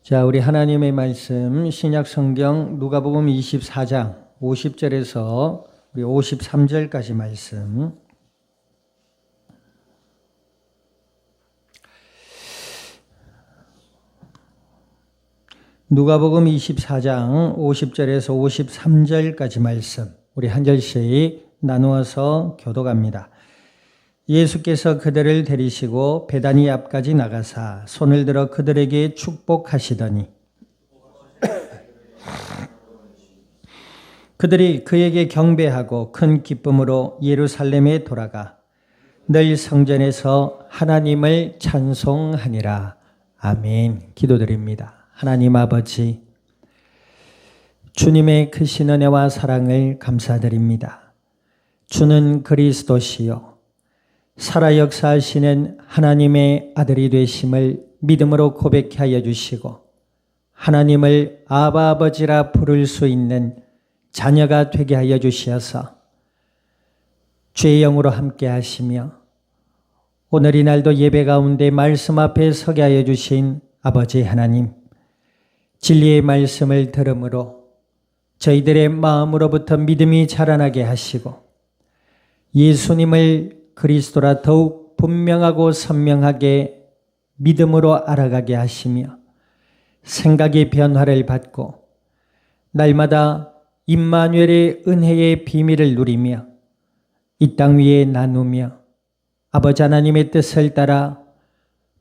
자, 우리 하나님의 말씀 신약 성경 누가복음 24장 50절에서 우리 53절까지 말씀. 누가복음 24장 50절에서 53절까지 말씀. 우리 한 절씩 나누어서 교독합니다. 예수께서 그들을 데리시고 베다니 앞까지 나가사 손을 들어 그들에게 축복하시더니 그들이 그에게 경배하고 큰 기쁨으로 예루살렘에 돌아가 늘 성전에서 하나님을 찬송하니라. 아멘. 기도드립니다. 하나님 아버지, 주님의 크신 은혜와 사랑을 감사드립니다. 주는 그리스도시요 살아 역사하시는 하나님의 아들이 되심을 믿음으로 고백케 하여 주시고 하나님을 아바 아버지라 부를 수 있는 자녀가 되게 하여 주시어서 주의 영으로 함께 하시며 오늘 이 날도 예배 가운데 말씀 앞에 서게 하여 주신 아버지 하나님, 진리의 말씀을 들음으로 저희들의 마음으로부터 믿음이 자라나게 하시고 예수님을 그리스도라 더욱 분명하고 선명하게 믿음으로 알아가게 하시며 생각의 변화를 받고 날마다 임마누엘의 은혜의 비밀을 누리며 이 땅 위에 나누며 아버지 하나님의 뜻을 따라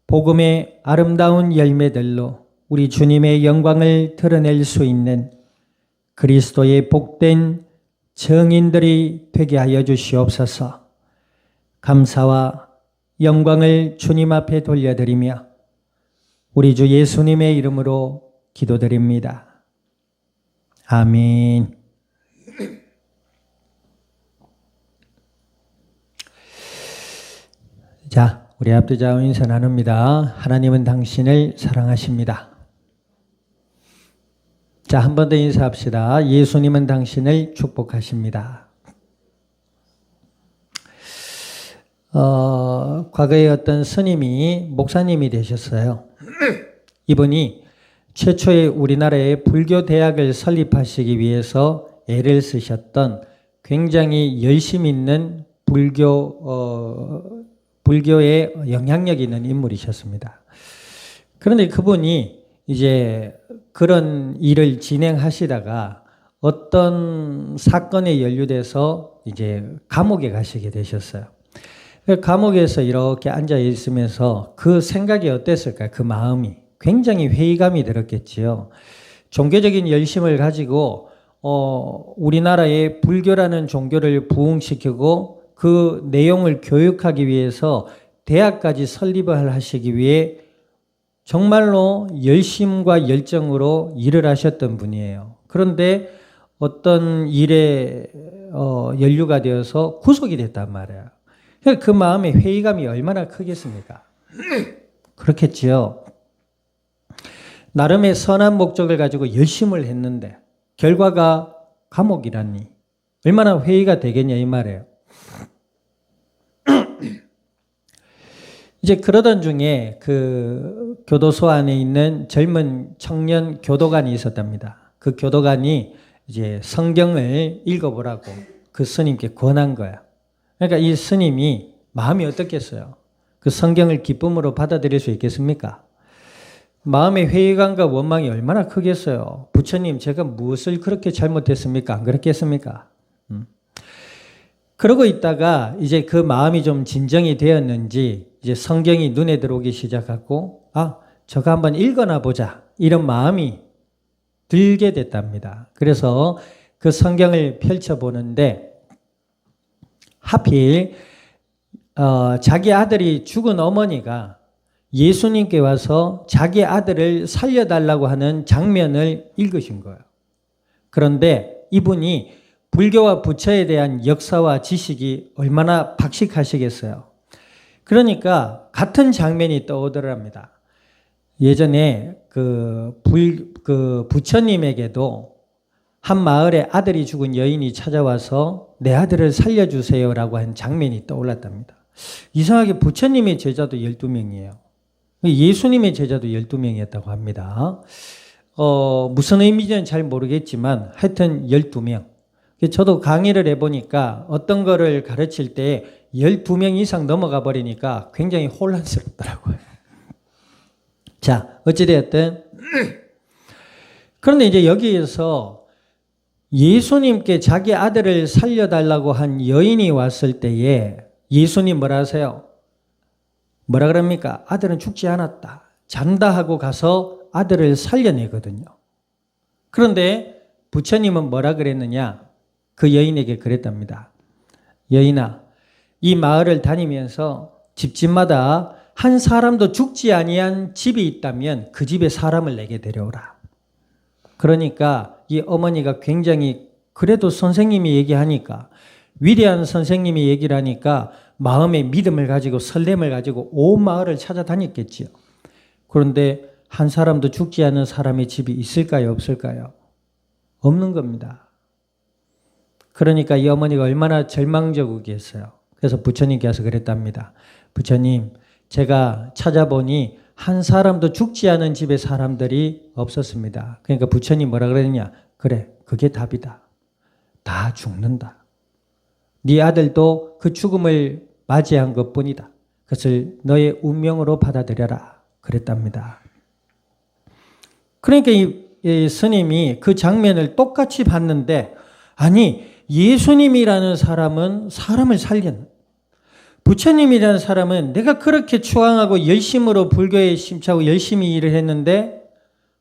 복음의 아름다운 열매들로 우리 주님의 영광을 드러낼 수 있는 그리스도의 복된 증인들이 되게 하여 주시옵소서. 감사와 영광을 주님 앞에 돌려드리며 우리 주 예수님의 이름으로 기도드립니다. 아멘. 자, 우리 앞뒤좌우 인사 나눕니다. 하나님은 당신을 사랑하십니다. 자, 한 번 더 인사합시다. 예수님은 당신을 축복하십니다. 과거에 어떤 스님이 목사님이 되셨어요. 이분이 최초의 우리나라의 불교 대학을 설립하시기 위해서 애를 쓰셨던 굉장히 열심 있는 불교에 영향력 있는 인물이셨습니다. 그런데 그분이 이제 그런 일을 진행하시다가 어떤 사건에 연루돼서 이제 감옥에 가시게 되셨어요. 감옥에서 이렇게 앉아 있으면서 그 생각이 어땠을까요? 그 마음이 굉장히 회의감이 들었겠지요. 종교적인 열심을 가지고 우리나라의 불교라는 종교를 부흥시키고 그 내용을 교육하기 위해서 대학까지 설립을 하시기 위해 정말로 열심과 열정으로 일을 하셨던 분이에요. 그런데 어떤 일에 연루가 되어서 구속이 됐단 말이에요. 그 마음의 회의감이 얼마나 크겠습니까? 그렇겠지요. 나름의 선한 목적을 가지고 열심을 했는데 결과가 감옥이라니 얼마나 회의가 되겠냐 이 말이에요. 이제 그러던 중에 그 교도소 안에 있는 젊은 청년 교도관이 있었답니다. 그 교도관이 이제 성경을 읽어보라고 그 스님께 권한 거야. 그러니까 이 스님이 마음이 어떻겠어요? 그 성경을 기쁨으로 받아들일 수 있겠습니까? 마음의 회의감과 원망이 얼마나 크겠어요? 부처님, 제가 무엇을 그렇게 잘못했습니까? 안 그렇겠습니까? 그러고 있다가 이제 그 마음이 좀 진정이 되었는지 이제 성경이 눈에 들어오기 시작하고 저거 한번 읽어나 보자 이런 마음이 들게 됐답니다. 그래서 그 성경을 펼쳐보는데 하필 자기 아들이 죽은 어머니가 예수님께 와서 자기 아들을 살려달라고 하는 장면을 읽으신 거예요. 그런데 이분이 불교와 부처에 대한 역사와 지식이 얼마나 박식하시겠어요. 그러니까 같은 장면이 떠오르랍니다. 예전에 그 부처님에게도 한 마을에 아들이 죽은 여인이 찾아와서 내 아들을 살려주세요라고 한 장면이 떠올랐답니다. 이상하게 부처님의 제자도 12명이에요. 예수님의 제자도 12명이었다고 합니다. 무슨 의미인지는 잘 모르겠지만 하여튼 12명. 저도 강의를 해보니까 어떤 거를 가르칠 때 12명 이상 넘어가 버리니까 굉장히 혼란스럽더라고요. 자, 어찌되었든 그런데 이제 여기에서 예수님께 자기 아들을 살려달라고 한 여인이 왔을 때에 예수님 뭐라 하세요? 뭐라 그럽니까? 아들은 죽지 않았다. 잔다 하고 가서 아들을 살려내거든요. 그런데 부처님은 뭐라 그랬느냐? 그 여인에게 그랬답니다. 여인아, 이 마을을 다니면서 집집마다 한 사람도 죽지 아니한 집이 있다면 그 집에 사람을 내게 데려오라. 그러니까 이 어머니가 굉장히 그래도 선생님이 얘기하니까 위대한 선생님이 얘기를 하니까 마음의 믿음을 가지고 설렘을 가지고 온 마을을 찾아다녔겠지요. 그런데 한 사람도 죽지 않은 사람의 집이 있을까요? 없을까요? 없는 겁니다. 그러니까 이 어머니가 얼마나 절망적이겠어요. 그래서 부처님께서 그랬답니다. 부처님, 제가 찾아보니 한 사람도 죽지 않은 집에 사람들이 없었습니다. 그러니까 부처님 뭐라 그랬냐? 그래, 그게 답이다. 다 죽는다. 네 아들도 그 죽음을 맞이한 것뿐이다. 그것을 너의 운명으로 받아들여라. 그랬답니다. 그러니까 이 스님이 그 장면을 똑같이 봤는데 아니 예수님이라는 사람은 사람을 살린 부처님이라는 사람은 내가 그렇게 추앙하고 열심으로 불교에 심취하고 열심히 일을 했는데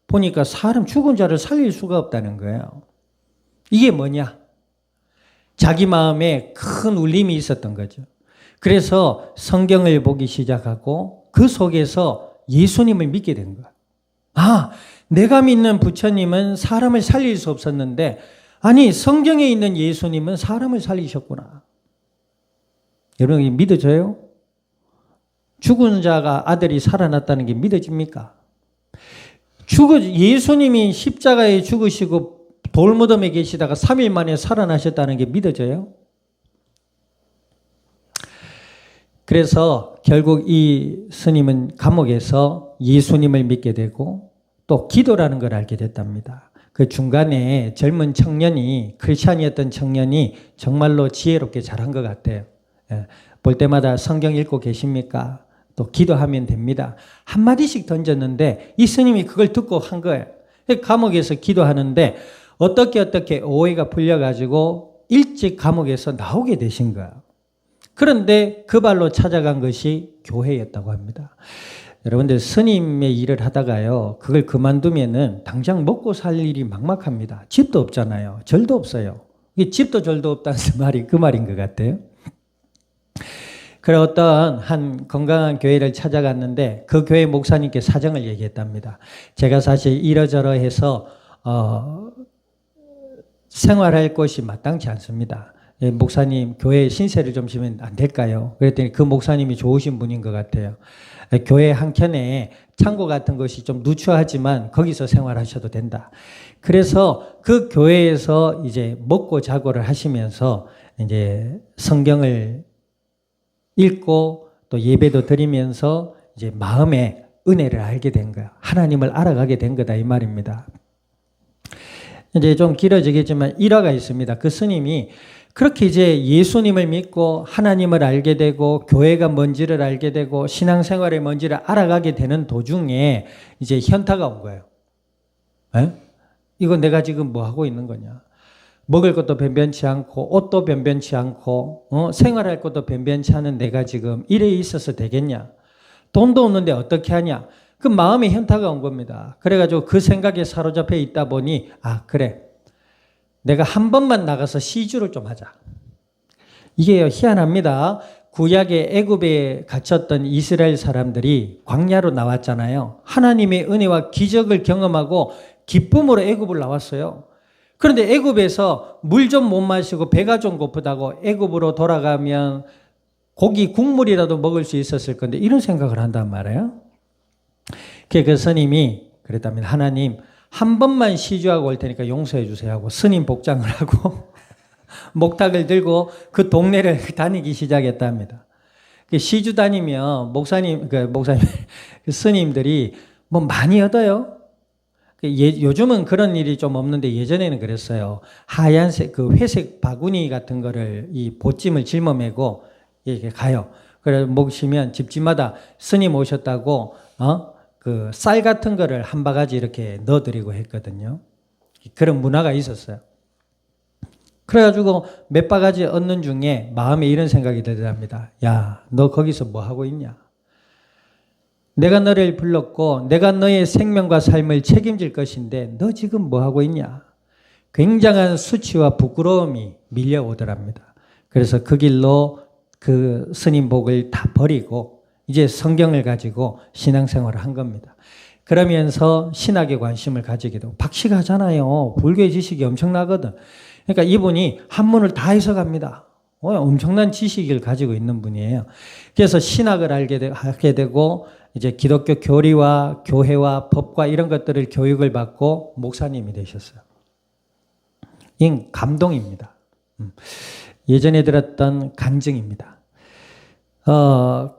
보니까 사람 죽은 자를 살릴 수가 없다는 거예요. 이게 뭐냐? 자기 마음에 큰 울림이 있었던 거죠. 그래서 성경을 보기 시작하고 그 속에서 예수님을 믿게 된 거예요. 아, 내가 믿는 부처님은 사람을 살릴 수 없었는데 아니 성경에 있는 예수님은 사람을 살리셨구나. 여러분 이게 믿어져요? 죽은 자가 아들이 살아났다는 게 믿어집니까? 예수님이 십자가에 죽으시고 돌무덤에 계시다가 3일 만에 살아나셨다는 게 믿어져요? 그래서 결국 이 스님은 감옥에서 예수님을 믿게 되고 또 기도라는 걸 알게 됐답니다. 그 중간에 젊은 청년이 크리스찬이었던 청년이 정말로 지혜롭게 잘한 것 같아요. 볼 때마다 성경 읽고 계십니까? 또 기도하면 됩니다. 한마디씩 던졌는데 이 스님이 그걸 듣고 한 거예요. 감옥에서 기도하는데 어떻게 오해가 풀려가지고 일찍 감옥에서 나오게 되신 거예요. 그런데 그 발로 찾아간 것이 교회였다고 합니다. 여러분들 스님의 일을 하다가요. 그걸 그만두면은 당장 먹고 살 일이 막막합니다. 집도 없잖아요. 절도 없어요. 이게 집도 절도 없다는 말이 그 말인 것 같아요. 그래 어떤 한 건강한 교회를 찾아갔는데 그 교회 목사님께 사정을 얘기했답니다. 제가 사실 이러저러해서 생활할 곳이 마땅치 않습니다. 목사님 교회 신세를 좀 지면 안 될까요? 그랬더니 그 목사님이 좋으신 분인 것 같아요. 교회 한켠에 창고 같은 것이 좀 누추하지만 거기서 생활하셔도 된다. 그래서 그 교회에서 이제 먹고 자고를 하시면서 이제 성경을 읽고 또 예배도 드리면서 이제 마음의 은혜를 알게 된 거야. 하나님을 알아가게 된 거다 이 말입니다. 이제 좀 길어지겠지만 일화가 있습니다. 그 스님이 그렇게 이제 예수님을 믿고 하나님을 알게 되고 교회가 뭔지를 알게 되고 신앙생활이 뭔지를 알아가게 되는 도중에 이제 현타가 온 거예요. 에? 이거 내가 지금 뭐 하고 있는 거냐? 먹을 것도 변변치 않고 옷도 변변치 않고 생활할 것도 변변치 않은 내가 지금 이래 있어서 되겠냐? 돈도 없는데 어떻게 하냐? 그 마음의 현타가 온 겁니다. 그래가지고 그 생각에 사로잡혀 있다 보니 아 그래 내가 한 번만 나가서 시주를 좀 하자. 이게 희한합니다. 구약의 애굽에 갇혔던 이스라엘 사람들이 광야로 나왔잖아요. 하나님의 은혜와 기적을 경험하고 기쁨으로 애굽을 나왔어요. 그런데 애굽에서 물 좀 못 마시고 배가 좀 고프다고 애굽으로 돌아가면 고기 국물이라도 먹을 수 있었을 건데 이런 생각을 한단 말이에요. 그 스님이 그랬답니다. 하나님 한 번만 시주하고 올 테니까 용서해 주세요 하고 스님 복장을 하고 목탁을 들고 그 동네를 다니기 시작했답니다. 시주 다니면 목사님, 그 스님들이 뭐 많이 얻어요. 요즘은 그런 일이 좀 없는데 예전에는 그랬어요. 하얀색, 그 회색 바구니 같은 거를 이 보찜을 짊어 매고 이렇게 가요. 그래, 모시면 집집마다 스님 오셨다고, 그 쌀 같은 거를 한 바가지 이렇게 넣어드리고 했거든요. 그런 문화가 있었어요. 그래가지고 몇 바가지 얻는 중에 마음에 이런 생각이 들더랍니다. 야, 너 거기서 뭐 하고 있냐? 내가 너를 불렀고 내가 너의 생명과 삶을 책임질 것인데 너 지금 뭐 하고 있냐? 굉장한 수치와 부끄러움이 밀려오더랍니다. 그래서 그 길로 그 스님복을 다 버리고 이제 성경을 가지고 신앙생활을 한 겁니다. 그러면서 신학에 관심을 가지게 되고 박식하잖아요. 불교의 지식이 엄청나거든. 그러니까 이분이 한문을 다 해석합니다. 엄청난 지식을 가지고 있는 분이에요. 그래서 신학을 하게 되고 이제 기독교 교리와 교회와 법과 이런 것들을 교육을 받고 목사님이 되셨어요. 이 감동입니다. 예전에 들었던 간증입니다.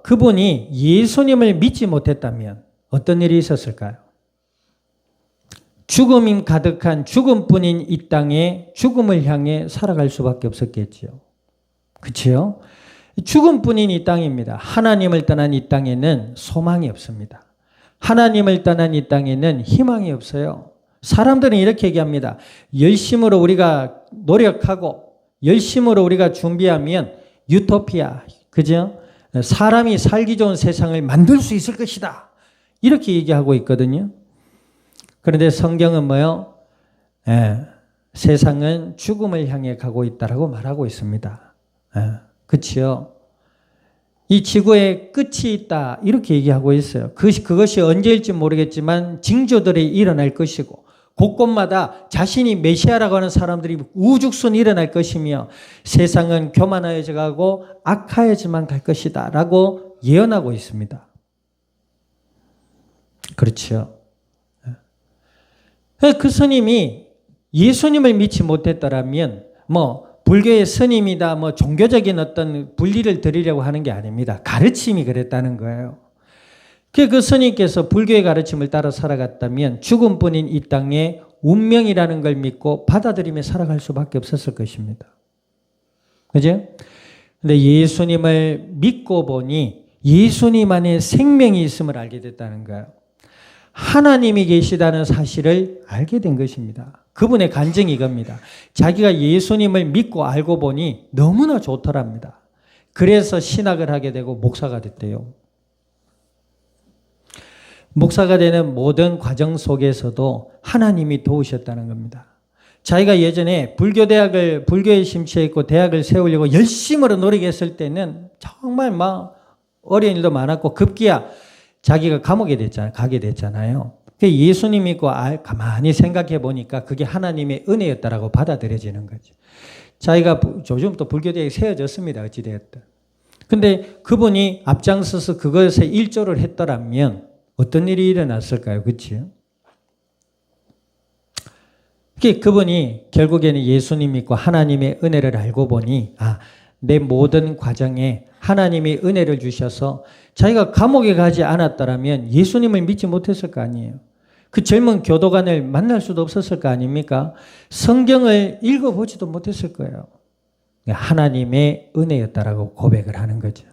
그분이 예수님을 믿지 못했다면 어떤 일이 있었을까요? 죽음이 가득한 죽음뿐인 이 땅에 죽음을 향해 살아갈 수밖에 없었겠지요. 그렇죠? 죽음뿐인 이 땅입니다. 하나님을 떠난 이 땅에는 소망이 없습니다. 하나님을 떠난 이 땅에는 희망이 없어요. 사람들은 이렇게 얘기합니다. 열심으로 우리가 노력하고 열심으로 우리가 준비하면 유토피아, 그죠? 사람이 살기 좋은 세상을 만들 수 있을 것이다. 이렇게 얘기하고 있거든요. 그런데 성경은 뭐요? 세상은 죽음을 향해 가고 있다라고 말하고 있습니다. 그렇죠? 이 지구에 끝이 있다 이렇게 얘기하고 있어요. 그것이 언제일지 모르겠지만 징조들이 일어날 것이고 곳곳마다 자신이 메시아라고 하는 사람들이 우죽순 일어날 것이며 세상은 교만해져 가고 악하여져만 갈 것이다 라고 예언하고 있습니다. 그렇죠. 그 스님이 예수님을 믿지 못했더라면 불교의 스님이다 종교적인 어떤 분리를 드리려고 하는 게 아닙니다. 가르침이 그랬다는 거예요. 그 스님께서 불교의 가르침을 따라 살아갔다면 죽음뿐인 이 땅에 운명이라는 걸 믿고 받아들이며 살아갈 수밖에 없었을 것입니다. 그죠? 근데 예수님을 믿고 보니 예수님 안에 생명이 있음을 알게 됐다는 거예요. 하나님이 계시다는 사실을 알게 된 것입니다. 그분의 간증이 이겁니다. 자기가 예수님을 믿고 알고 보니 너무나 좋더랍니다. 그래서 신학을 하게 되고 목사가 됐대요. 목사가 되는 모든 과정 속에서도 하나님이 도우셨다는 겁니다. 자기가 예전에 불교에 심취했고 대학을 세우려고 열심으로 노력했을 때는 정말 어려운 일도 많았고 급기야 자기가 가게 됐잖아요. 예수님 믿고 가만히 생각해 보니까 그게 하나님의 은혜였다라고 받아들여지는 거죠. 자기가 요즘부터 불교대학이 세워졌습니다. 어찌되었든. 근데 그분이 앞장서서 그것에 일조를 했더라면 어떤 일이 일어났을까요? 그렇죠? 그분이 결국에는 예수님 믿고 하나님의 은혜를 알고 보니 내 모든 과정에 하나님이 은혜를 주셔서 자기가 감옥에 가지 않았더라면 예수님을 믿지 못했을 거 아니에요. 그 젊은 교도관을 만날 수도 없었을 거 아닙니까? 성경을 읽어보지도 못했을 거예요. 하나님의 은혜였다라고 고백을 하는 거죠.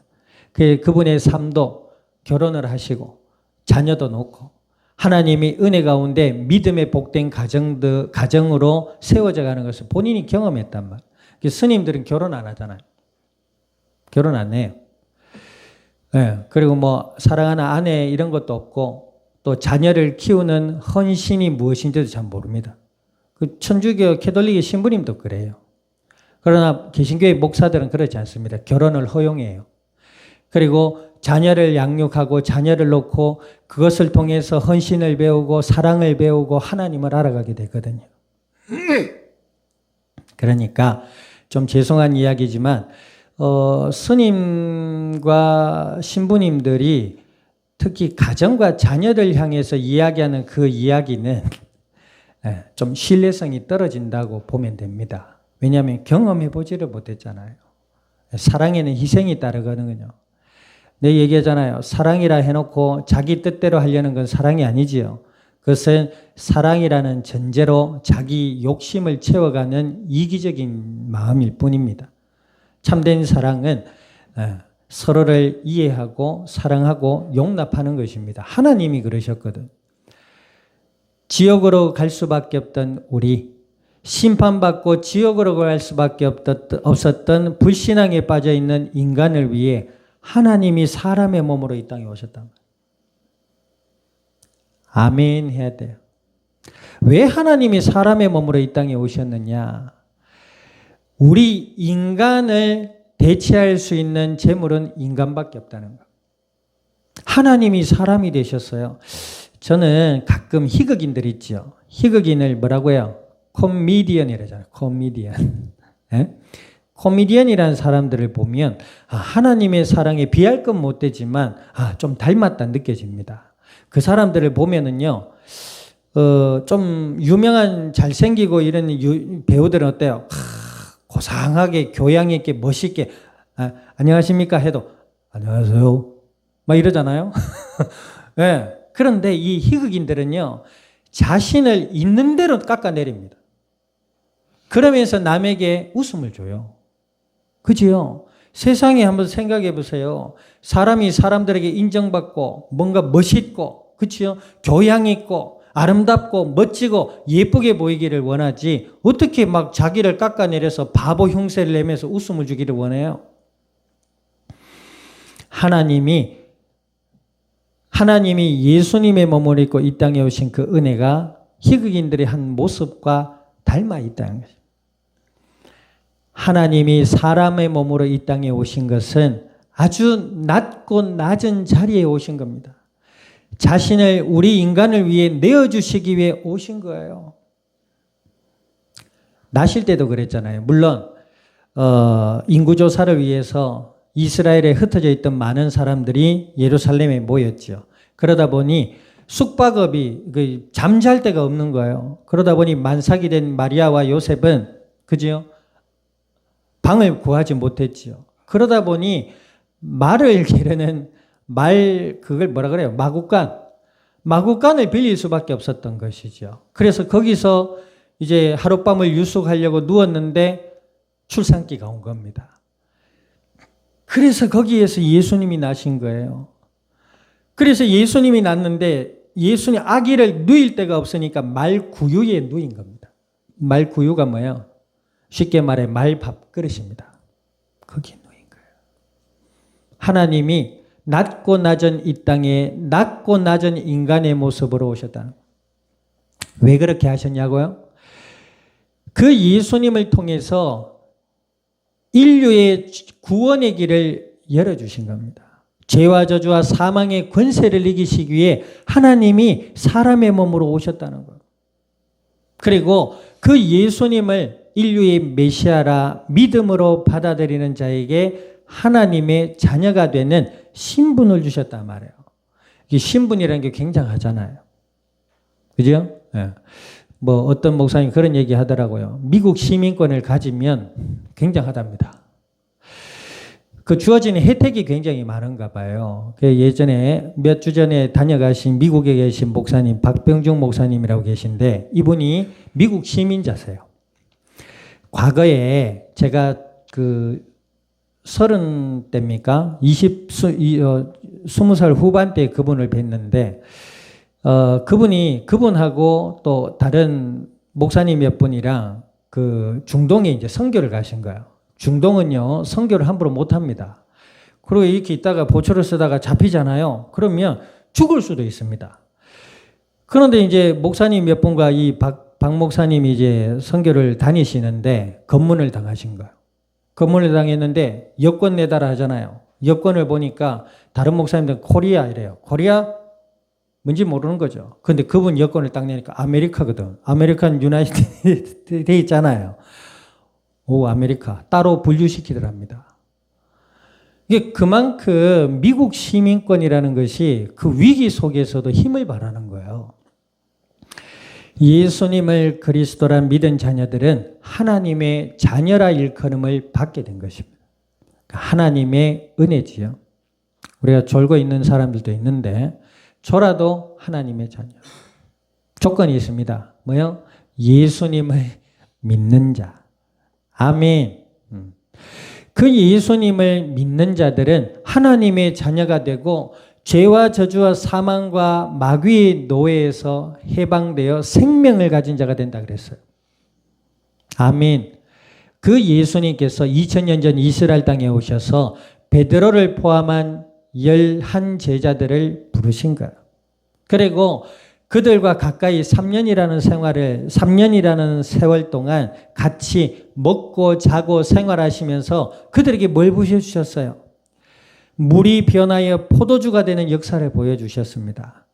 그분의 삶도 결혼을 하시고 자녀도 놓고 하나님이 은혜 가운데 믿음의 복된 가정으로 세워져 가는 것을 본인이 경험했단 말이에요. 스님들은 결혼 안 하잖아요. 결혼 안 해요. 그리고 사랑하는 아내 이런 것도 없고 또 자녀를 키우는 헌신이 무엇인지도 잘 모릅니다. 천주교 캐톨릭의 신부님도 그래요. 그러나 개신교의 목사들은 그렇지 않습니다. 결혼을 허용해요. 그리고 자녀를 양육하고 자녀를 놓고 그것을 통해서 헌신을 배우고 사랑을 배우고 하나님을 알아가게 되거든요. 그러니까 좀 죄송한 이야기지만 스님과 신부님들이 특히 가정과 자녀들 향해서 이야기하는 그 이야기는 좀 신뢰성이 떨어진다고 보면 됩니다. 왜냐하면 경험해 보지를 못했잖아요. 사랑에는 희생이 따르거든요. 내 얘기하잖아요. 사랑이라 해놓고 자기 뜻대로 하려는 건 사랑이 아니지요. 그것은 사랑이라는 전제로 자기 욕심을 채워가는 이기적인 마음일 뿐입니다. 참된 사랑은 서로를 이해하고 사랑하고 용납하는 것입니다. 하나님이 그러셨거든. 지옥으로 갈 수밖에 없던 우리, 심판받고 지옥으로 갈 수밖에 없었던 불신앙에 빠져있는 인간을 위해 하나님이 사람의 몸으로 이 땅에 오셨단 말이에요. 아멘 해야 돼요. 왜 하나님이 사람의 몸으로 이 땅에 오셨느냐? 우리 인간을 대체할 수 있는 재물은 인간밖에 없다는 거. 하나님이 사람이 되셨어요. 저는 가끔 희극인들 있죠. 희극인을 뭐라고요? 코미디언이라잖아요. 코미디언. 네? 코미디언이라는 사람들을 보면 하나님의 사랑에 비할 건 못 되지만 좀 닮았다 느껴집니다. 그 사람들을 보면은요, 좀 유명한 잘생기고 이런 배우들은 어때요? 고상하게 교양 있게 멋있게 안녕하십니까 해도 안녕하세요 막 이러잖아요. 네. 그런데 이 희극인들은요, 자신을 있는 대로 깎아내립니다. 그러면서 남에게 웃음을 줘요. 그지요? 세상에 한번 생각해 보세요. 사람이 사람들에게 인정받고 뭔가 멋있고, 그치요? 교양 있고 아름답고 멋지고 예쁘게 보이기를 원하지 어떻게 막 자기를 깎아내려서 바보 흉세를 내면서 웃음을 주기를 원해요? 하나님이 예수님의 몸을 입고 이 땅에 오신 그 은혜가 희극인들의 한 모습과 닮아 있다는 것입니다. 하나님이 사람의 몸으로 이 땅에 오신 것은 아주 낮고 낮은 자리에 오신 겁니다. 자신을 우리 인간을 위해 내어주시기 위해 오신 거예요. 나실 때도 그랬잖아요. 물론 인구조사를 위해서 이스라엘에 흩어져 있던 많은 사람들이 예루살렘에 모였죠. 그러다 보니 숙박업이 잠잘 데가 없는 거예요. 그러다 보니 만삭이 된 마리아와 요셉은 그죠? 방을 구하지 못했지요. 그러다 보니 말을 기르는 그걸 뭐라 그래요? 마구간을 빌릴 수밖에 없었던 것이죠. 그래서 거기서 이제 하룻밤을 유숙하려고 누웠는데 출산기가 온 겁니다. 그래서 거기에서 예수님이 나신 거예요. 그래서 예수님이 났는데 예수님 아기를 누일 데가 없으니까 말구유에 누인 겁니다. 말구유가 뭐예요? 쉽게 말해 말밥그릇입니다. 거기에 누인 거예요. 하나님이 낮고 낮은 이 땅에 낮고 낮은 인간의 모습으로 오셨다. 왜 그렇게 하셨냐고요? 그 예수님을 통해서 인류의 구원의 길을 열어주신 겁니다. 죄와 저주와 사망의 권세를 이기시기 위해 하나님이 사람의 몸으로 오셨다는 거예요. 그리고 그 예수님을 인류의 메시아라 믿음으로 받아들이는 자에게 하나님의 자녀가 되는 신분을 주셨단 말이에요. 이 신분이라는 게 굉장하잖아요. 그죠? 네. 뭐 어떤 목사님 그런 얘기 하더라고요. 미국 시민권을 가지면 굉장하답니다. 그 주어지는 혜택이 굉장히 많은가 봐요. 예전에 몇 주 전에 다녀가신 미국에 계신 목사님 박병중 목사님이라고 계신데 이분이 미국 시민자세요. 과거에 제가 30대입니까? 20살 후반대에 그분을 뵀는데 그분하고 또 다른 목사님 몇 분이랑 그 중동에 이제 선교를 가신 거예요. 중동은요, 선교를 함부로 못 합니다. 그리고 이렇게 있다가 보초를 쓰다가 잡히잖아요. 그러면 죽을 수도 있습니다. 그런데 이제 목사님 몇 분과 이 박 목사님이 이제 선교를 다니시는데 검문을 당하신 거예요. 검문을 당했는데 여권 내달아 하잖아요. 여권을 보니까 다른 목사님들은 코리아 이래요. 코리아? 뭔지 모르는 거죠. 근데 그분 여권을 딱 내니까 아메리카거든. 아메리칸 유나이티드 돼 있잖아요. 오, 아메리카. 따로 분류시키더랍니다. 이게 그만큼 미국 시민권이라는 것이 그 위기 속에서도 힘을 발하는 거예요. 예수님을 그리스도란 믿은 자녀들은 하나님의 자녀라 일컬음을 받게 된 것입니다. 하나님의 은혜지요. 우리가 졸고 있는 사람들도 있는데 졸아도 하나님의 자녀. 조건이 있습니다. 뭐요? 예수님을 믿는 자. 아멘. 그 예수님을 믿는 자들은 하나님의 자녀가 되고 죄와 저주와 사망과 마귀의 노예에서 해방되어 생명을 가진 자가 된다 그랬어요. 아멘. 그 예수님께서 2000년 전 이스라엘 땅에 오셔서 베드로를 포함한 11 제자들을 부르신 거예요. 그리고 그들과 가까이 3년이라는 세월 동안 같이 먹고 자고 생활하시면서 그들에게 뭘 보여주셨어요? 물이 변하여 포도주가 되는 역사를 보여주셨습니다.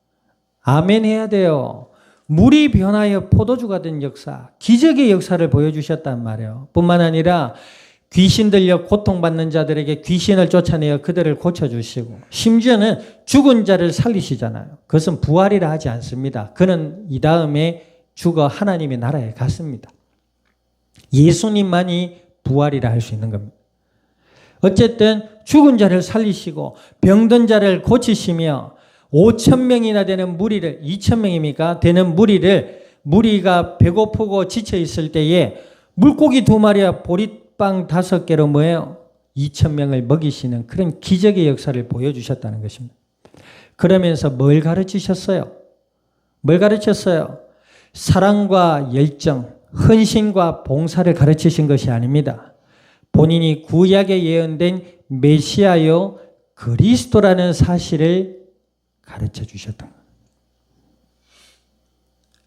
아멘 해야 돼요. 물이 변하여 포도주가 된 역사, 기적의 역사를 보여주셨단 말이에요. 뿐만 아니라 귀신 들려 고통받는 자들에게 귀신을 쫓아내어 그들을 고쳐주시고 심지어는 죽은 자를 살리시잖아요. 그것은 부활이라 하지 않습니다. 그는 이 다음에 죽어 하나님의 나라에 갔습니다. 예수님만이 부활이라 할 수 있는 겁니다. 어쨌든 죽은 자를 살리시고 병든 자를 고치시며 5,000명이나 되는 무리를 2,000명입니까? 되는 무리가 배고프고 지쳐 있을 때에 물고기 2마리와 보리빵 5개로 뭐예요? 2,000명을 먹이시는 그런 기적의 역사를 보여주셨다는 것입니다. 그러면서 뭘 가르치셨어요? 뭘 가르쳤어요? 사랑과 열정, 헌신과 봉사를 가르치신 것이 아닙니다. 본인이 구약에 예언된 메시아요 그리스도라는 사실을 가르쳐 주셨던 거예요.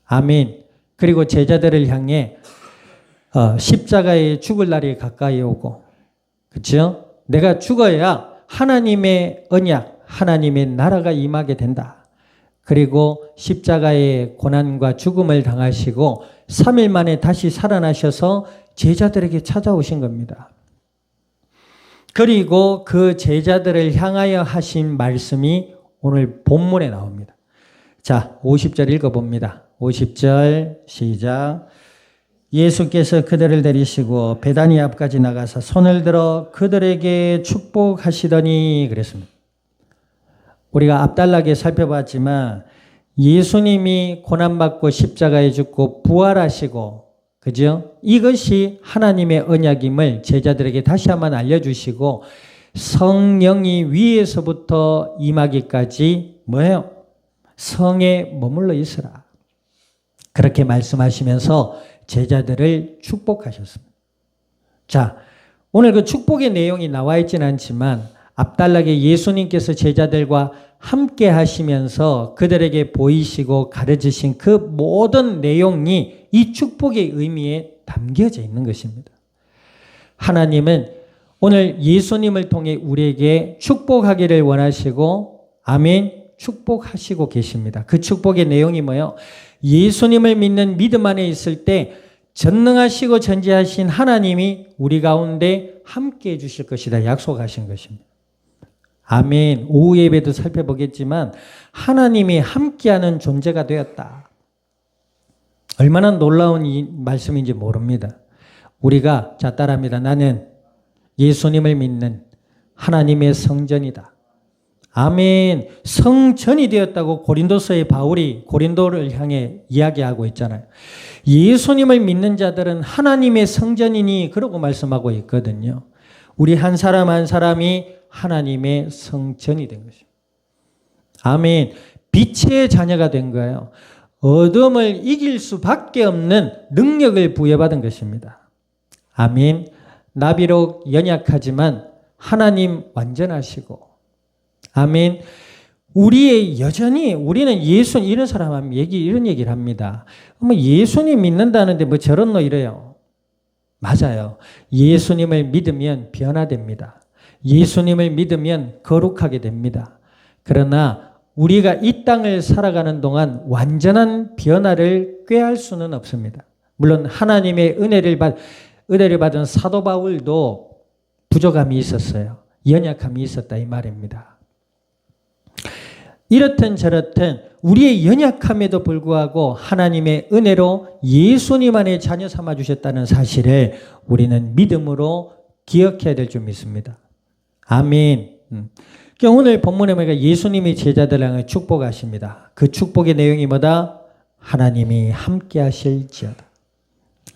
아멘. 그리고 제자들을 향해 십자가에 죽을 날이 가까이 오고, 그렇죠? 내가 죽어야 하나님의 언약, 하나님의 나라가 임하게 된다. 그리고 십자가의 고난과 죽음을 당하시고 3일 만에 다시 살아나셔서 제자들에게 찾아오신 겁니다. 그리고 그 제자들을 향하여 하신 말씀이 오늘 본문에 나옵니다. 자, 50절 읽어봅니다. 50절 시작. 예수께서 그들을 데리시고 베다니 앞까지 나가서 손을 들어 그들에게 축복하시더니 그랬습니다. 우리가 앞달라게 살펴봤지만 예수님이 고난받고 십자가에 죽고 부활하시고, 그죠? 이것이 하나님의 언약임을 제자들에게 다시 한번 알려주시고 성령이 위에서부터 임하기까지 뭐예요? 성에 머물러 있으라. 그렇게 말씀하시면서 제자들을 축복하셨습니다. 자, 오늘 그 축복의 내용이 나와 있지는 않지만 앞달라게 예수님께서 제자들과 함께 하시면서 그들에게 보이시고 가르치신 그 모든 내용이 이 축복의 의미에 담겨져 있는 것입니다. 하나님은 오늘 예수님을 통해 우리에게 축복하기를 원하시고 아멘 축복하시고 계십니다. 그 축복의 내용이 뭐예요? 예수님을 믿는 믿음 안에 있을 때 전능하시고 전지하신 하나님이 우리 가운데 함께 해 주실 것이다 약속하신 것입니다. 아멘. 오후 예배도 살펴보겠지만 하나님이 함께하는 존재가 되었다. 얼마나 놀라운 이 말씀인지 모릅니다. 우리가 자 따라합니다. 나는 예수님을 믿는 하나님의 성전이다. 아멘. 성전이 되었다고 고린도서의 바울이 고린도를 향해 이야기하고 있잖아요. 예수님을 믿는 자들은 하나님의 성전이니 그러고 말씀하고 있거든요. 우리 한 사람 한 사람이 하나님의 성전이 된 것입니다. 아멘. 빛의 자녀가 된 거예요. 어둠을 이길 수밖에 없는 능력을 부여받은 것입니다. 아멘. 나 비록 연약하지만 하나님 완전하시고 아멘. 우리는 예수 이런 사람 이런 얘기를 합니다. 뭐 예수님 믿는다는데 뭐 저런 너 이래요. 맞아요. 예수님을 믿으면 변화됩니다. 예수님을 믿으면 거룩하게 됩니다. 그러나 우리가 이 땅을 살아가는 동안 완전한 변화를 꾀할 수는 없습니다. 물론 하나님의 은혜를 받은 사도 바울도 부족함이 있었어요. 연약함이 있었다 이 말입니다. 이렇든 저렇든 우리의 연약함에도 불구하고 하나님의 은혜로 예수님 안에 자녀 삼아 주셨다는 사실을 우리는 믿음으로 기억해야 될 줄 믿습니다. 아멘. 그러니까 오늘 본문에 보니까 예수님이 제자들을 향해 축복하십니다. 그 축복의 내용이 뭐다? 하나님이 함께 하실지어다.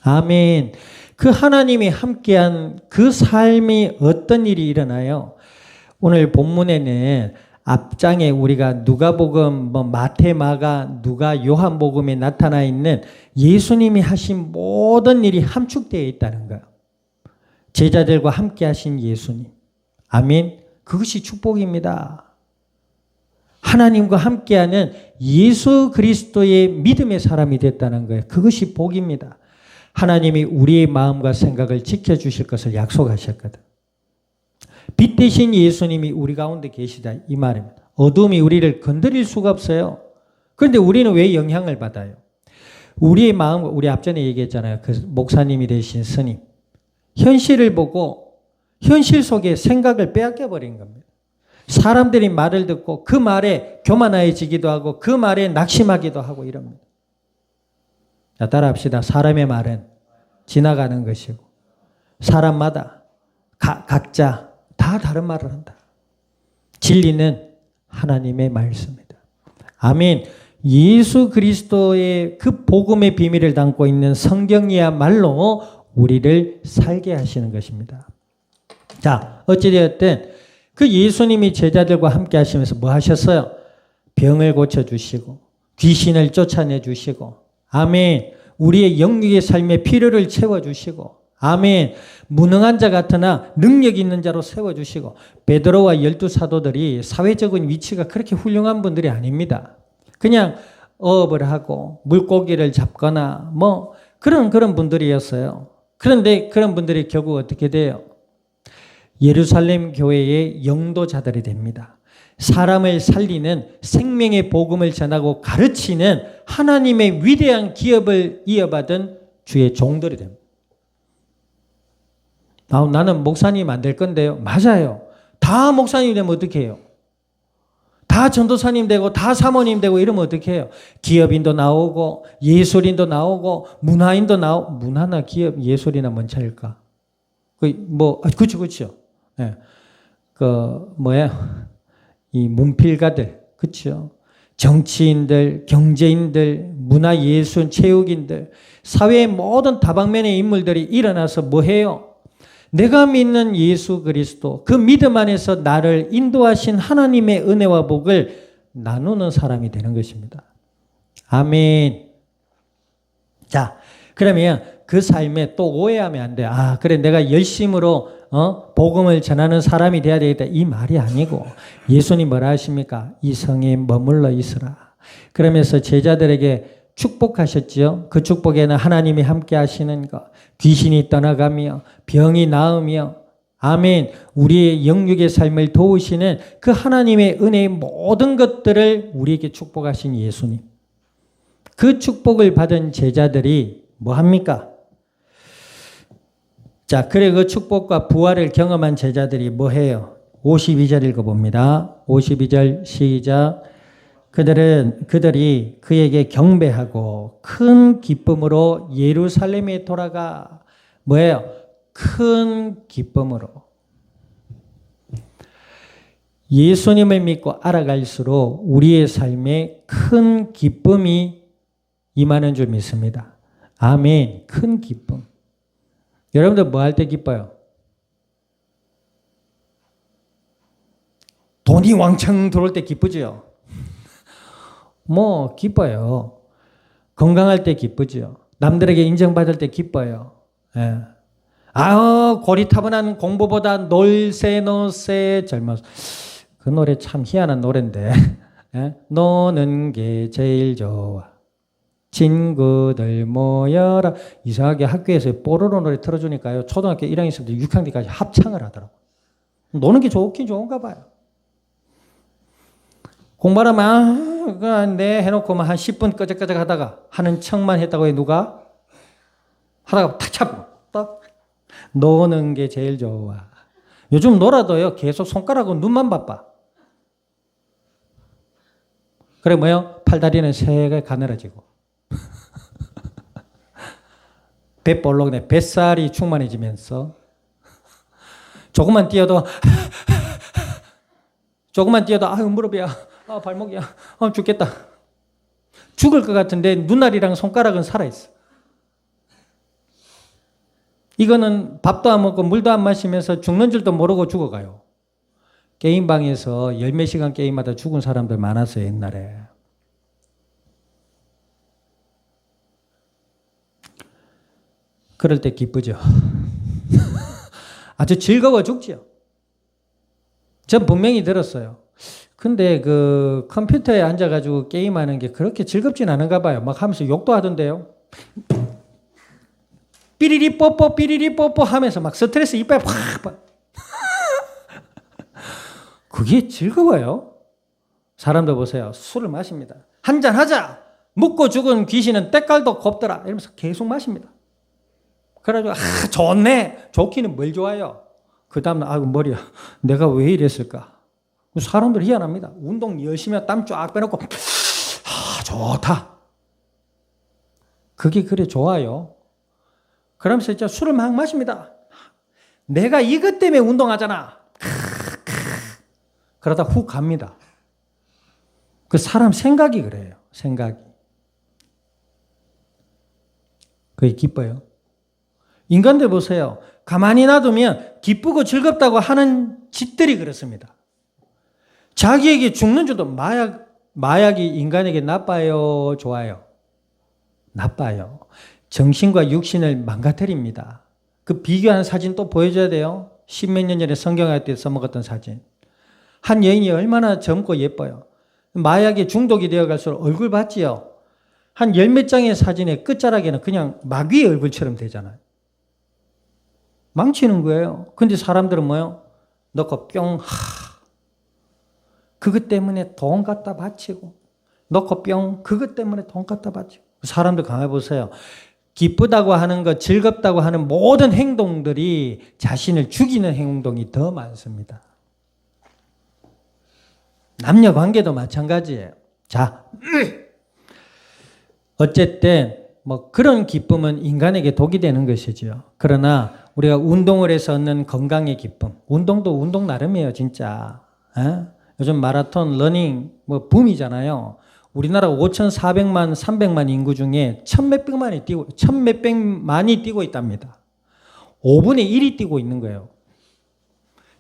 아멘. 그 하나님이 함께한 그 삶이 어떤 일이 일어나요? 오늘 본문에는 앞장에 우리가 누가복음, 마태, 마가, 누가, 요한복음에 나타나 있는 예수님이 하신 모든 일이 함축되어 있다는 거예요. 제자들과 함께 하신 예수님. 아멘. 그것이 축복입니다. 하나님과 함께하는 예수 그리스도의 믿음의 사람이 됐다는 거예요. 그것이 복입니다. 하나님이 우리의 마음과 생각을 지켜주실 것을 약속하셨거든. 빛 대신 예수님이 우리 가운데 계시다 이 말입니다. 어둠이 우리를 건드릴 수가 없어요. 그런데 우리는 왜 영향을 받아요? 우리의 마음, 우리 앞전에 얘기했잖아요. 그 목사님이 되신 스님. 현실을 보고 현실 속에 생각을 빼앗겨 버린 겁니다. 사람들이 말을 듣고 그 말에 교만해지기도 하고 그 말에 낙심하기도 하고 이럽니다. 자, 따라합시다. 사람의 말은 지나가는 것이고 사람마다 각자 다 다른 말을 한다. 진리는 하나님의 말씀이다. 아멘. 예수 그리스도의 그 복음의 비밀을 담고 있는 성경이야말로 우리를 살게 하시는 것입니다. 자, 어찌되었든 그 예수님이 제자들과 함께 하시면서 뭐 하셨어요? 병을 고쳐주시고 귀신을 쫓아내주시고 아멘. 우리의 영육의 삶의 필요를 채워주시고 아멘. 무능한 자 같으나 능력 있는 자로 세워주시고 베드로와 12사도들이 사회적인 위치가 그렇게 훌륭한 분들이 아닙니다. 그냥 어업을 하고 물고기를 잡거나 뭐 그런 분들이었어요. 그런데 그런 분들이 결국 어떻게 돼요? 예루살렘 교회의 영도자들이 됩니다. 사람을 살리는 생명의 복음을 전하고 가르치는 하나님의 위대한 기업을 이어받은 주의 종들이 됩니다. 나는 목사님 안 될 건데요. 맞아요. 다 목사님 되면 어떻게 해요? 다 전도사님 되고 다 사모님 되고 이러면 어떻게 해요? 기업인도 나오고 예술인도 나오고 문화인도 나오고 문화나 기업 예술이나 뭔 차일까? 그렇죠. 예. 이 문필가들, 그렇죠. 정치인들, 경제인들, 문화예술, 체육인들, 사회의 모든 다방면의 인물들이 일어나서 뭐 해요? 내가 믿는 예수 그리스도, 그 믿음 안에서 나를 인도하신 하나님의 은혜와 복을 나누는 사람이 되는 것입니다. 아멘. 자, 그러면 그 삶에 또 오해하면 안 돼. 그래, 내가 열심으로 복음을 전하는 사람이 돼야 되겠다. 이 말이 아니고 예수님 뭐라 하십니까? 이 성에 머물러 있으라. 그러면서 제자들에게 축복하셨지요. 그 축복에는 하나님이 함께 하시는 것, 귀신이 떠나가며 병이 나으며 아멘. 우리의 영육의 삶을 도우시는 그 하나님의 은혜의 모든 것들을 우리에게 축복하신 예수님. 그 축복을 받은 제자들이 뭐 합니까? 자, 그래 그 축복과 부활을 경험한 제자들이 뭐 해요? 52절 읽어봅니다. 52절 시작. 그들이 그에게 경배하고 큰 기쁨으로 예루살렘에 돌아가 뭐예요? 큰 기쁨으로. 예수님을 믿고 알아갈수록 우리의 삶에 큰 기쁨이 임하는 줄 믿습니다. 아멘. 큰 기쁨. 여러분들 뭐 할 때 기뻐요? 돈이 왕창 들어올 때 기쁘죠? 뭐 기뻐요. 건강할 때 기쁘죠. 남들에게 인정받을 때 기뻐요. 예. 고리타분한 공부보다 놀새 젊어서. 그 노래 참 희한한 노래인데. 예? 노는 게 제일 좋아. 친구들 모여라. 이상하게 학교에서 뽀로로 노래 틀어주니까요. 초등학교 1학년부터 6학년까지 합창을 하더라고요. 노는 게 좋긴 좋은가 봐요. 공부하면 네 해놓고 한 10분 끄적끄적 하다가 하는 척만 했다고 해 누가? 하다가 탁 잡고 딱 노는 게 제일 좋아. 요즘 놀아도요 계속 손가락으로 눈만 바빠. 그래 뭐요? 팔다리는 세게 가늘어지고 뱃볼록네 뱃살이 충만해지면서 조금만 뛰어도 조금만 뛰어도 아유 무릎이야, 아 발목이야, 아 죽겠다. 죽을 것 같은데 눈알이랑 손가락은 살아있어. 이거는 밥도 안 먹고 물도 안 마시면서 죽는 줄도 모르고 죽어가요. 게임방에서 열 몇 시간 게임하다 죽은 사람들 많았어요, 옛날에. 그럴 때 기쁘죠. 아주 즐거워 죽죠. 전 분명히 들었어요. 근데 그 컴퓨터에 앉아가지고 게임하는 게 그렇게 즐겁진 않은가 봐요. 막 하면서 욕도 하던데요. 삐리리 뽀뽀 하면서 막 스트레스 이빨 확. 그게 즐거워요. 사람들 보세요. 술을 마십니다. 한잔 하자. 묵고 죽은 귀신은 때깔도 곱더라. 이러면서 계속 마십니다. 그래가지고 좋네. 좋기는 뭘 좋아요. 그 다음날 아이고 머리야. 내가 왜 이랬을까. 사람들 희한합니다. 운동 열심히 하고 땀 쫙 빼놓고 좋다. 그게 그래 좋아요. 그러면서 진짜 술을 막 마십니다. 내가 이것 때문에 운동하잖아. 그러다 훅 갑니다. 그 사람 생각이 그래요. 생각이. 그게 기뻐요. 인간들 보세요. 가만히 놔두면 기쁘고 즐겁다고 하는 짓들이 그렇습니다. 자기에게 죽는 줄도 마약이 인간에게 나빠요? 좋아요? 나빠요. 정신과 육신을 망가뜨립니다. 그 비교한 사진 또 보여줘야 돼요. 십몇 년 전에 성경할 때 써먹었던 사진. 한 여인이 얼마나 젊고 예뻐요. 마약에 중독이 되어갈수록 얼굴 봤지요. 한 열 몇 장의 사진의 끝자락에는 그냥 마귀의 얼굴처럼 되잖아요. 망치는 거예요. 근데 사람들은 뭐요? 넣고 뿅, 그것 때문에 돈 갖다 바치고, 넣고 뿅, 그것 때문에 돈 갖다 바치고. 사람들 가만히 보세요. 기쁘다고 하는 것, 즐겁다고 하는 모든 행동들이 자신을 죽이는 행동이 더 많습니다. 남녀 관계도 마찬가지예요. 자, 어쨌든 뭐 그런 기쁨은 인간에게 독이 되는 것이죠. 그러나 우리가 운동을 해서 얻는 건강의 기쁨, 운동도 운동 나름이에요, 진짜. 요즘 마라톤, 러닝 뭐 붐이잖아요. 우리나라 5,400만, 300만 인구 중에 1,몇백만이 뛰고 있답니다. 5분의 1이 뛰고 있는 거예요.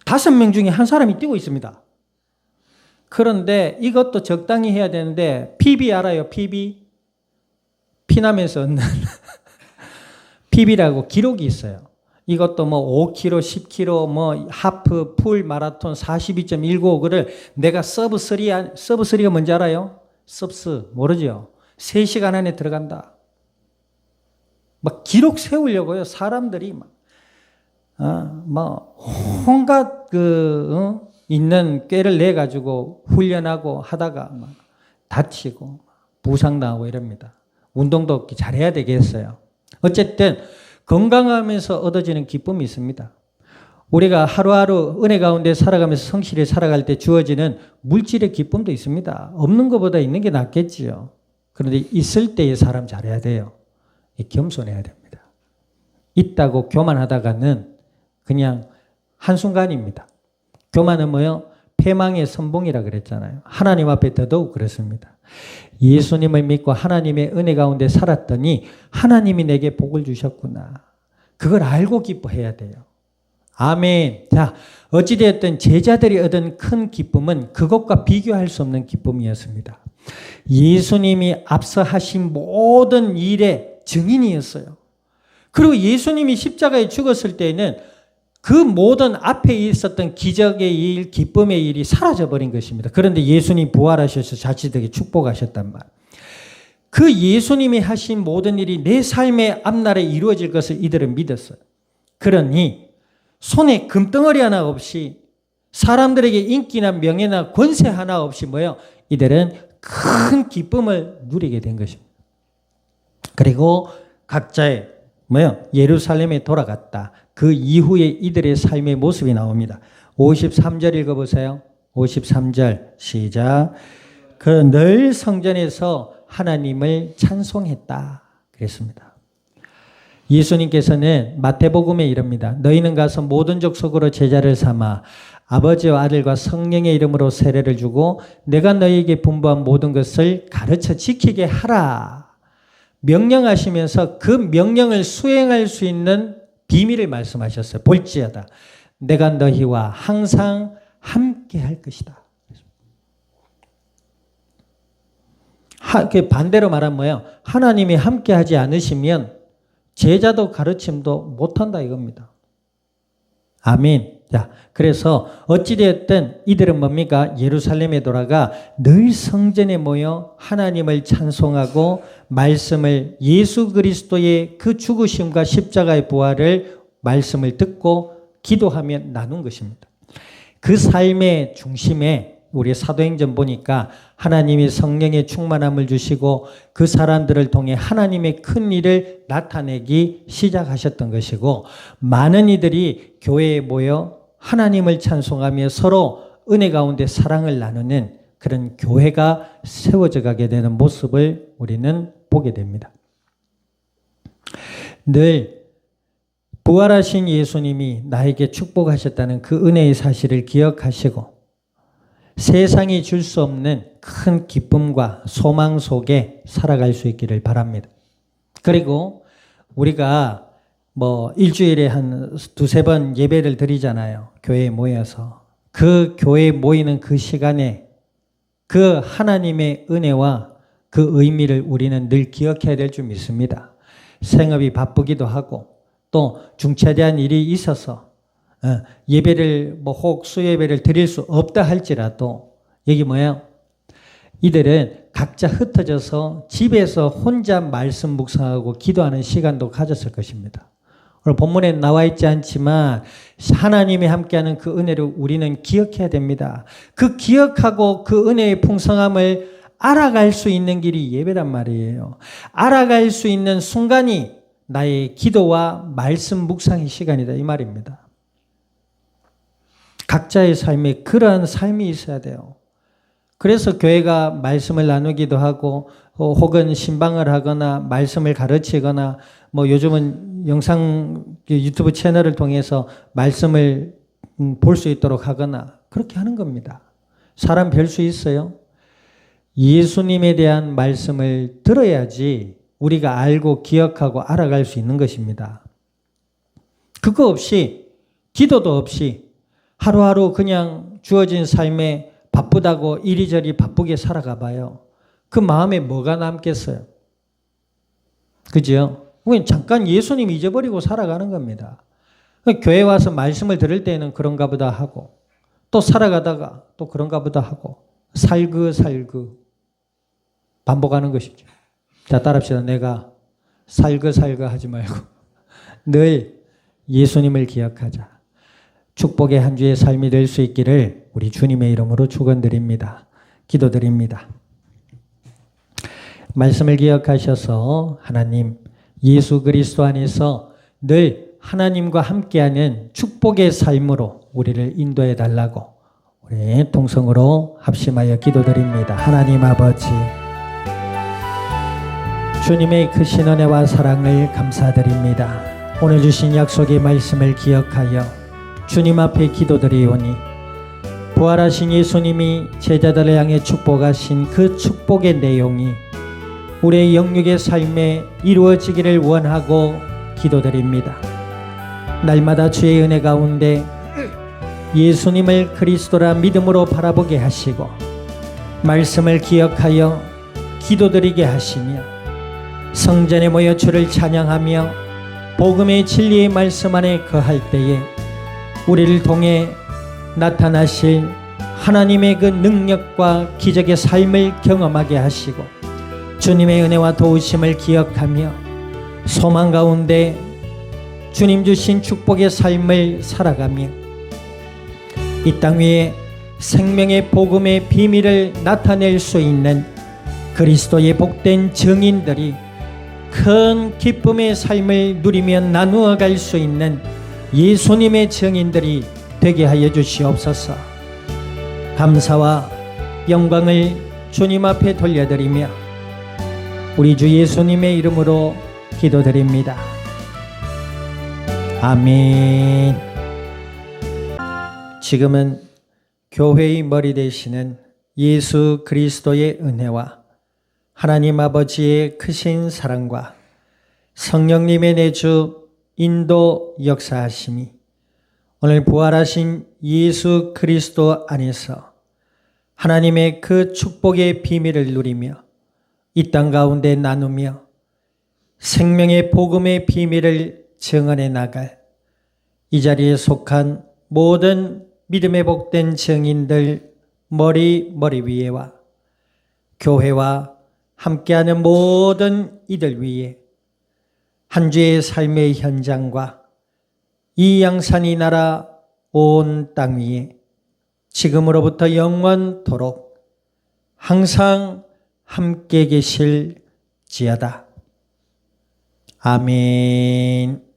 5명 중에 한 사람이 뛰고 있습니다. 그런데 이것도 적당히 해야 되는데 PB 알아요? PB? 피나면서 얻는 PB라고 기록이 있어요. 이것도 뭐 5km, 10km, 뭐 하프, 풀, 마라톤 42.195를 내가 서브3가 뭔지 알아요? 섭스 모르죠? 3시간 안에 들어간다. 막 기록 세우려고요. 사람들이 막 온갖 있는 꾀를 내 가지고 훈련하고 하다가 막 다치고 부상당하고 이럽니다. 운동도 잘해야 되겠어요. 어쨌든 건강하면서 얻어지는 기쁨이 있습니다. 우리가 하루하루 은혜 가운데 살아가면서 성실히 살아갈 때 주어지는 물질의 기쁨도 있습니다. 없는 것보다 있는 게 낫겠지요. 그런데 있을 때의 사람 잘해야 돼요. 겸손해야 됩니다. 있다고 교만하다가는 그냥 한순간입니다. 교만은 뭐요? 패망의 선봉이라 그랬잖아요. 하나님 앞에 더더욱 그렇습니다. 예수님을 믿고 하나님의 은혜 가운데 살았더니 하나님이 내게 복을 주셨구나. 그걸 알고 기뻐해야 돼요. 아멘. 자, 어찌되었든 제자들이 얻은 큰 기쁨은 그것과 비교할 수 없는 기쁨이었습니다. 예수님이 앞서 하신 모든 일의 증인이었어요. 그리고 예수님이 십자가에 죽었을 때에는 그 모든 앞에 있었던 기적의 일, 기쁨의 일이 사라져버린 것입니다. 그런데 예수님이 부활하셔서 자신에게 축복하셨단 말. 그 예수님이 하신 모든 일이 내 삶의 앞날에 이루어질 것을 이들은 믿었어요. 그러니 손에 금덩어리 하나 없이 사람들에게 인기나 명예나 권세 하나 없이 뭐예요? 이들은 큰 기쁨을 누리게 된 것입니다. 그리고 각자의 예루살렘에 돌아갔다. 그 이후에 이들의 삶의 모습이 나옵니다. 53절 읽어보세요. 53절 시작. 그 늘 성전에서 하나님을 찬송했다. 그랬습니다. 예수님께서는 마태복음에 이릅니다. 너희는 가서 모든 족속으로 제자를 삼아 아버지와 아들과 성령의 이름으로 세례를 주고 내가 너희에게 분부한 모든 것을 가르쳐 지키게 하라. 명령하시면서 그 명령을 수행할 수 있는 비밀을 말씀하셨어요. 볼지어다 내가 너희와 항상 함께 할 것이다. 반대로 말하면 뭐예요? 하나님이 함께 하지 않으시면 제자도 가르침도 못한다 이겁니다. 아멘. 자, 그래서 어찌되었든 이들은 뭡니까? 예루살렘에 돌아가 늘 성전에 모여 하나님을 찬송하고 말씀을 예수 그리스도의 그 죽으심과 십자가의 부활을 말씀을 듣고 기도하며 나눈 것입니다. 그 삶의 중심에 우리 사도행전 보니까 하나님이 성령의 충만함을 주시고 그 사람들을 통해 하나님의 큰 일을 나타내기 시작하셨던 것이고 많은 이들이 교회에 모여 하나님을 찬송하며 서로 은혜 가운데 사랑을 나누는 그런 교회가 세워져 가게 되는 모습을 우리는 보게 됩니다. 늘 부활하신 예수님이 나에게 축복하셨다는 그 은혜의 사실을 기억하시고 세상이 줄 수 없는 큰 기쁨과 소망 속에 살아갈 수 있기를 바랍니다. 그리고 우리가 일주일에 한 두세 번 예배를 드리잖아요. 교회에 모여서. 그 교회에 모이는 그 시간에 그 하나님의 은혜와 그 의미를 우리는 늘 기억해야 될 줄 믿습니다. 생업이 바쁘기도 하고 또 중차대한 일이 있어서 예배를 혹 수예배를 드릴 수 없다 할지라도 여기 뭐예요? 이들은 각자 흩어져서 집에서 혼자 말씀 묵상하고 기도하는 시간도 가졌을 것입니다. 오늘 본문에 나와 있지 않지만 하나님이 함께하는 그 은혜를 우리는 기억해야 됩니다. 그 기억하고 그 은혜의 풍성함을 알아갈 수 있는 길이 예배란 말이에요. 알아갈 수 있는 순간이 나의 기도와 말씀 묵상의 시간이다 이 말입니다. 각자의 삶에 그러한 삶이 있어야 돼요. 그래서 교회가 말씀을 나누기도 하고 혹은 신방을 하거나 말씀을 가르치거나 요즘은 영상 유튜브 채널을 통해서 말씀을 볼 수 있도록 하거나 그렇게 하는 겁니다. 사람 별 수 있어요? 예수님에 대한 말씀을 들어야지 우리가 알고 기억하고 알아갈 수 있는 것입니다. 그거 없이 기도도 없이 하루하루 그냥 주어진 삶에 바쁘다고 이리저리 바쁘게 살아가 봐요. 그 마음에 뭐가 남겠어요? 그죠? 그냥 잠깐 예수님 잊어버리고 살아가는 겁니다. 교회 와서 말씀을 들을 때는 그런가 보다 하고 또 살아가다가 또 그런가 보다 하고 살그 반복하는 것이죠. 자, 따라합시다. 내가 살그 하지 말고 늘 예수님을 기억하자. 축복의 한 주의 삶이 될 수 있기를 우리 주님의 이름으로 축원드립니다. 기도드립니다. 말씀을 기억하셔서 하나님 예수 그리스도 안에서 늘 하나님과 함께하는 축복의 삶으로 우리를 인도해 달라고 우리 동성으로 합심하여 기도드립니다. 하나님 아버지, 주님의 크신 은혜와 사랑을 감사드립니다. 오늘 주신 약속의 말씀을 기억하여 주님 앞에 기도드리오니 부활하신 예수님이 제자들을 향해 축복하신 그 축복의 내용이 우리의 영육의 삶에 이루어지기를 원하고 기도드립니다. 날마다 주의 은혜 가운데 예수님을 그리스도라 믿음으로 바라보게 하시고 말씀을 기억하여 기도드리게 하시며 성전에 모여 주를 찬양하며 복음의 진리의 말씀 안에 거할 때에 우리를 통해 나타나실 하나님의 그 능력과 기적의 삶을 경험하게 하시고 주님의 은혜와 도우심을 기억하며 소망 가운데 주님 주신 축복의 삶을 살아가며 이 땅 위에 생명의 복음의 비밀을 나타낼 수 있는 그리스도의 복된 증인들이 큰 기쁨의 삶을 누리며 나누어 갈 수 있는 예수님의 증인들이 되게 하여 주시옵소서. 감사와 영광을 주님 앞에 돌려드리며 우리 주 예수님의 이름으로 기도드립니다. 아멘. 지금은 교회의 머리 되시는 예수 그리스도의 은혜와 하나님 아버지의 크신 사랑과 성령님의 내주 인도 역사하심이 오늘 부활하신 예수 그리스도 안에서 하나님의 그 축복의 비밀을 누리며 이 땅 가운데 나누며 생명의 복음의 비밀을 증언해 나갈 이 자리에 속한 모든 믿음의 복된 증인들 머리 위에와 교회와 함께하는 모든 이들 위에 한 주의 삶의 현장과 이 양산이 나라 온 땅 위에 지금으로부터 영원토록 항상 함께 계실지어다. 아멘.